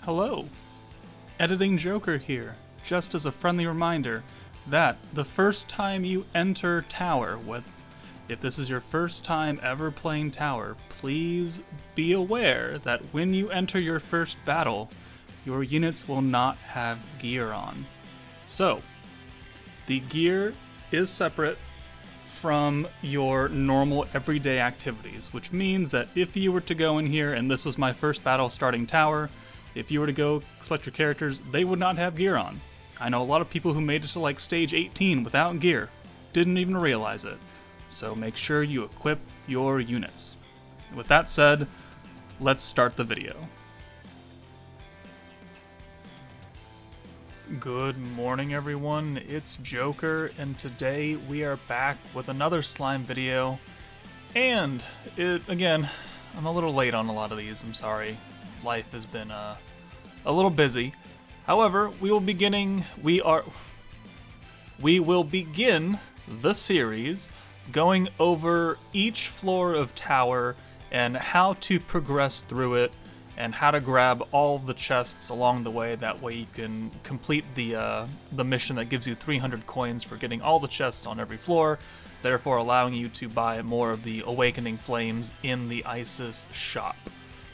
Hello, Editing Joker here, just as a friendly reminder that the first time you enter Tower, if this is your first time ever playing Tower, please be aware that when you enter your first battle, your units will not have gear on. So, the gear is separate from your normal everyday activities, which means that if you were to go in here, and this was my first battle starting Tower, if you were to go select your characters, they would not have gear on. I know a lot of people who made it to like stage 18 without gear, didn't even realize it. So make sure you equip your units. With that said, let's start the video. Good morning everyone, it's Joker, and today we are back with another slime video. And, again, I'm a little late on a lot of these, I'm sorry. Life has been a little busy. However, we will begin the series going over each floor of Tower and how to progress through it and how to grab all the chests along the way. That way you can complete the mission that gives you 300 coins for getting all the chests on every floor, therefore allowing you to buy more of the Awakening Flames in the Isis shop.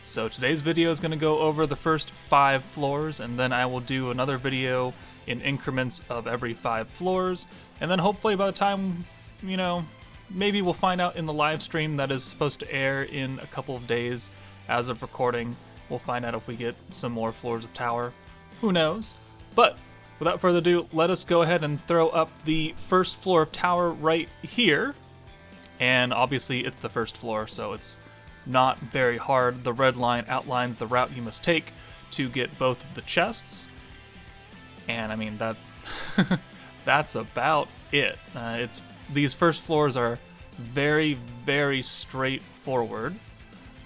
So today's video is going to go over the first 5 floors, and then I will do another video in increments of every 5 floors, and then hopefully by the time, maybe we'll find out in the live stream that is supposed to air in a couple of days as of recording, we'll find out if we get some more floors of Tower. Who knows? But without further ado, let us go ahead and throw up the first floor of Tower right here, and obviously it's the first floor, so it's not very hard. The red line outlines the route you must take to get both of the chests, and I mean that that's about it. These first floors are very, very straightforward,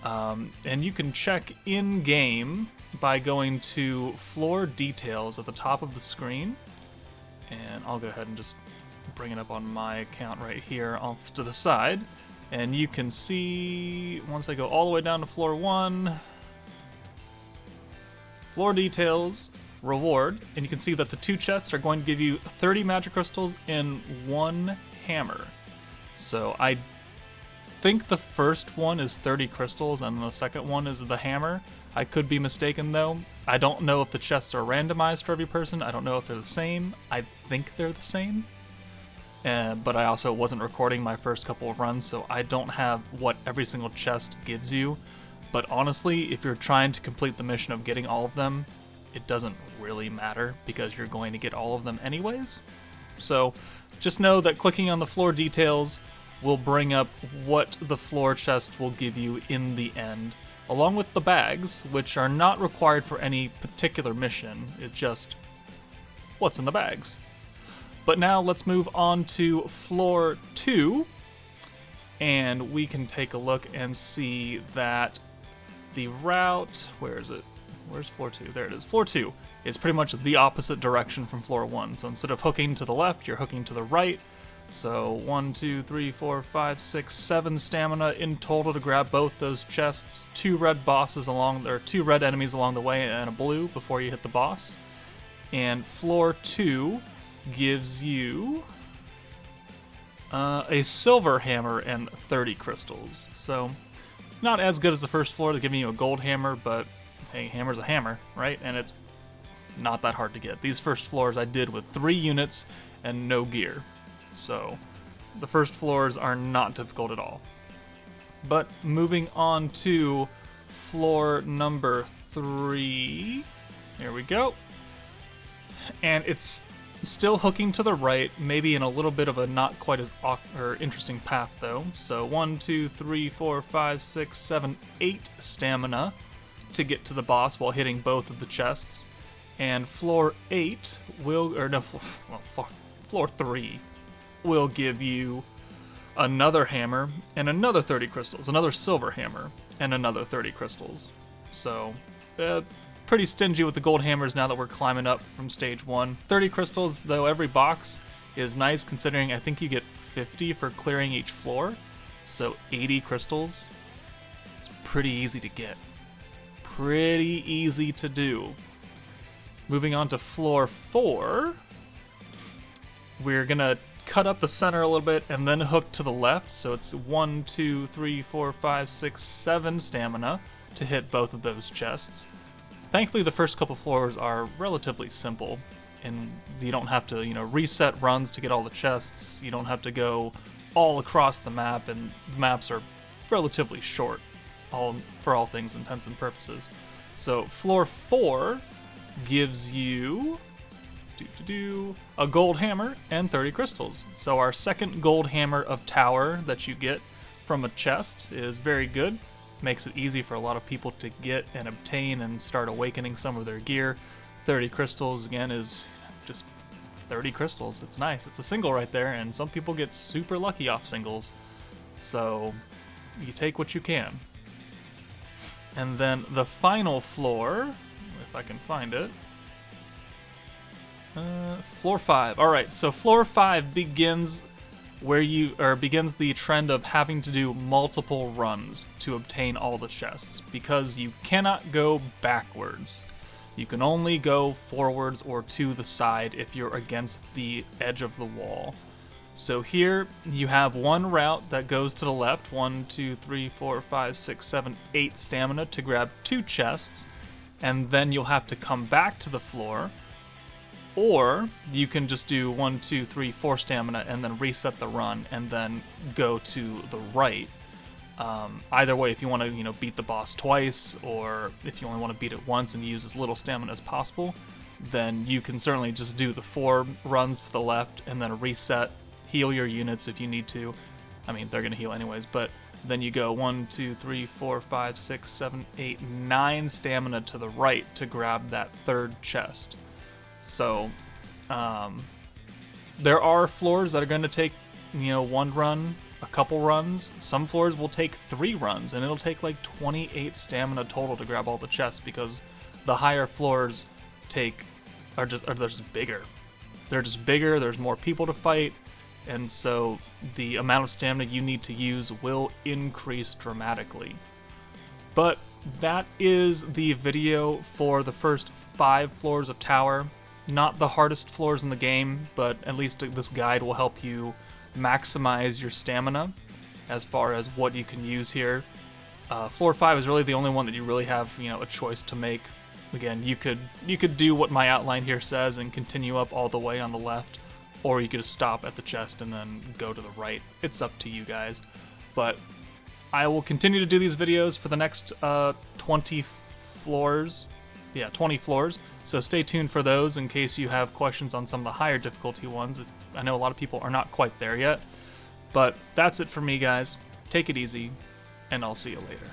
and you can check in game by going to floor details at the top of the screen, and I'll go ahead and just bring it up on my account right here off to the side. And you can see, once I go all the way down to floor 1, floor details, reward, and you can see that the 2 chests are going to give you 30 magic crystals and 1 hammer. So I think the first one is 30 crystals and the second one is the hammer. I could be mistaken though. I don't know if the chests are randomized for every person. I don't know if they're the same. I think they're the same. But I also wasn't recording my first couple of runs, so I don't have what every single chest gives you. But honestly, if you're trying to complete the mission of getting all of them, it doesn't really matter because you're going to get all of them anyways. So just know that clicking on the floor details will bring up what the floor chest will give you in the end, along with the bags, which are not required for any particular mission. It's just what's in the bags. But now let's move on to floor 2, and we can take a look and see that the route, where is it? Where's floor 2? There it is. Floor 2 is pretty much the opposite direction from floor 1. So instead of hooking to the left, you're hooking to the right. So 1, 2, 3, 4, 5, 6, 7 stamina in total to grab both those chests. 2 red enemies along the way, and a blue before you hit the boss. And floor 2 gives you a silver hammer and 30 crystals. So not as good as the first floor. They're giving you a gold hammer, but hey, hammer's a hammer, right? And it's not that hard to get. These first floors I did with 3 units and no gear. So the first floors are not difficult at all. But moving on to floor number 3. Here we go. And it's still hooking to the right, maybe in a little bit of a not quite as interesting path though. So 1, 2, 3, 4, 5, 6, 7, 8 stamina to get to the boss while hitting both of the chests. And floor 8 floor 3 will give you another hammer and another 30 crystals, another silver hammer and another 30 crystals. So pretty stingy with the gold hammers now that we're climbing up from stage 1. 30 crystals, though every box is nice considering I think you get 50 for clearing each floor. So 80 crystals. It's pretty easy to get. pretty easy to do. Moving on to floor 4, we're gonna cut up the center a little bit and then hook to the left, so it's 1, 2, 3, 4, 5, 6, 7 stamina to hit both of those chests. Thankfully, the first couple floors are relatively simple, and you don't have to, reset runs to get all the chests. You don't have to go all across the map, and the maps are relatively short, for all things intents and purposes. So floor 4 gives you a gold hammer and 30 crystals. So our second gold hammer of Tower that you get from a chest is very good. Makes it easy for a lot of people to get and obtain and start awakening some of their gear. 30 crystals, again, is just 30 crystals. It's nice. It's a single right there, and some people get super lucky off singles. So you take what you can. And then the final floor, if I can find it, floor 5. All right, so floor 5 begins begins the trend of having to do multiple runs to obtain all the chests, because you cannot go backwards. You can only go forwards or to the side if you're against the edge of the wall. So here you have one route that goes to the left, 1, 2, 3, 4, 5, 6, 7, 8 stamina to grab 2 chests, and then you'll have to come back to the floor. Or you can just do 1, 2, 3, 4 stamina and then reset the run and then go to the right. Either way, if you want to, beat the boss twice, or if you only want to beat it once and use as little stamina as possible, then you can certainly just do the 4 runs to the left and then reset, heal your units if you need to. I mean, they're going to heal anyways, but then you go 1, 2, 3, 4, 5, 6, 7, 8, 9 stamina to the right to grab that 3rd chest. So, there are floors that are going to take, 1 run, a couple runs. Some floors will take 3 runs, and it'll take like 28 stamina total to grab all the chests, because the higher floors are just bigger. They're just bigger, there's more people to fight, and so the amount of stamina you need to use will increase dramatically. But that is the video for the first 5 floors of Tower. Not the hardest floors in the game, but at least this guide will help you maximize your stamina as far as what you can use here. Floor 5 is really the only one that you really have, a choice to make. Again, you could do what my outline here says and continue up all the way on the left, or you could just stop at the chest and then go to the right. It's up to you guys. But I will continue to do these videos for the next 20 floors. Yeah, 20 floors. So stay tuned for those in case you have questions on some of the higher difficulty ones. I know a lot of people are not quite there yet. But that's it for me, guys. Take it easy, and I'll see you later.